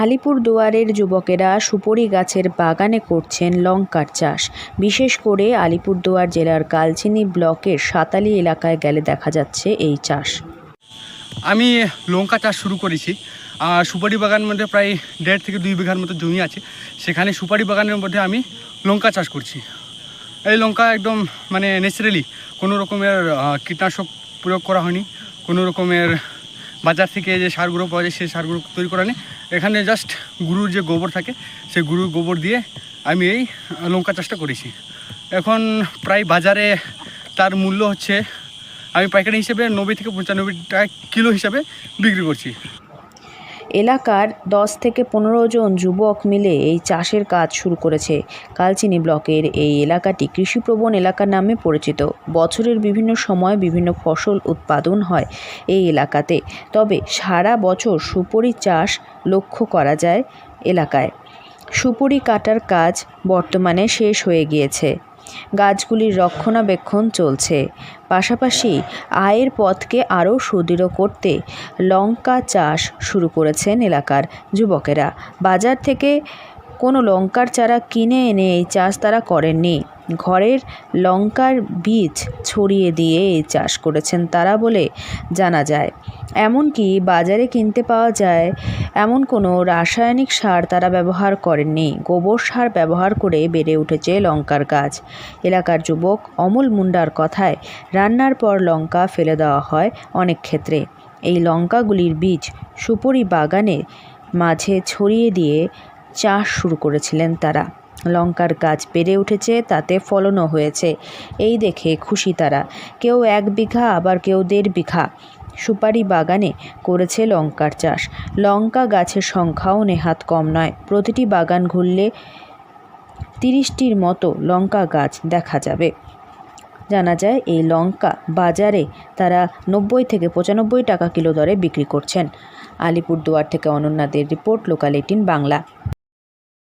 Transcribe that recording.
আলিপুরদুয়ারের যুবকেরা সুপারি গাছের বাগানে করছেন লঙ্কার চাষ। বিশেষ করে আলিপুরদুয়ার জেলার কালচিনি ব্লকের সাতালি এলাকায় গেলে দেখা যাচ্ছে এই চাষ। আমি লঙ্কা চাষ শুরু করেছি। সুপারি বাগানের মধ্যে প্রায় 1.5 থেকে 2 বিঘার মতো জমি আছে। সেখানে সুপারি বাগানের মধ্যে আমি লঙ্কা চাষ করছি। এই লঙ্কা একদম ন্যাচারালি, কোনো রকমের কীটনাশক প্রয়োগ করা হয়নি, কোনো রকমের বাজার থেকে যে সারগুলো পাওয়া যায় সেই সারগুলো তৈরি করা নেই। এখানে জাস্ট গরুর যে গোবর থাকে সেই গরুর গোবর দিয়ে আমি এই লঙ্কা চাষটা করেছি। এখন প্রায় বাজারে তার মূল্য হচ্ছে, আমি পাইকারি হিসেবে 90 থেকে 95 টাকা কিলো হিসাবে বিক্রি করছি। এলাকার 10 থেকে 15 জন যুবক মিলে এই চাষের কাজ শুরু করেছে। কালচিনি ব্লকের এই এলাকাটি কৃষিপ্রবণ এলাকা নামে পরিচিত। বছরের বিভিন্ন সময় বিভিন্ন ফসল উৎপাদন হয় এই এলাকাতে। তবে সারা বছর সুপারি চাষ লক্ষ্য করা যায় এলাকায়। সুপারি কাটার কাজ বর্তমানে শেষ হয়ে গিয়েছে। গাছগুলির রক্ষণাবেক্ষণ চলছে। পাশাপাশি আয়ের পথকে আরও সুদৃঢ় করতে লঙ্কা চাষ শুরু করেছেন এলাকার যুবকেরা। বাজার থেকে কোনো লঙ্কার চারা কিনে এনে এই চাষ তারা করেননি। ঘরের লঙ্কার বীজ ছড়িয়ে দিয়ে এই চাষ করেছেন তারা বলে জানা যায়। এমনকি বাজারে কিনতে পাওয়া যায় এমন কোনো রাসায়নিক সার তারা ব্যবহার করেননি। গোবর সার ব্যবহার করে বেড়ে উঠেছে লঙ্কার গাছ। এলাকার যুবক অমল মুন্ডার কথায়, রান্নার পর লঙ্কা ফেলে দেওয়া হয় অনেক ক্ষেত্রে। এই লঙ্কাগুলির বীজ সুপারি বাগানের মাঝে ছড়িয়ে দিয়ে চাষ শুরু করেছিলেন তারা। লঙ্কার গাছ বেড়ে উঠেছে, তাতে ফলনও হয়েছে। এই দেখে খুশি তারা। কেউ 1 বিঘা, আবার কেউ 1.5 বিঘা সুপারি বাগানে করেছে লঙ্কার চাষ। লঙ্কা গাছের সংখ্যাও নেহাত কম নয়। প্রতিটি বাগান ঘুরলে 30টির মতো লঙ্কা গাছ দেখা যাবে। জানা যায় এই লঙ্কা বাজারে তারা 90 থেকে 95 টাকা কিলো দরে বিক্রি করছেন। আলিপুরদুয়ার থেকে অনন্যাদের রিপোর্ট, লোকাল 18 বাংলা।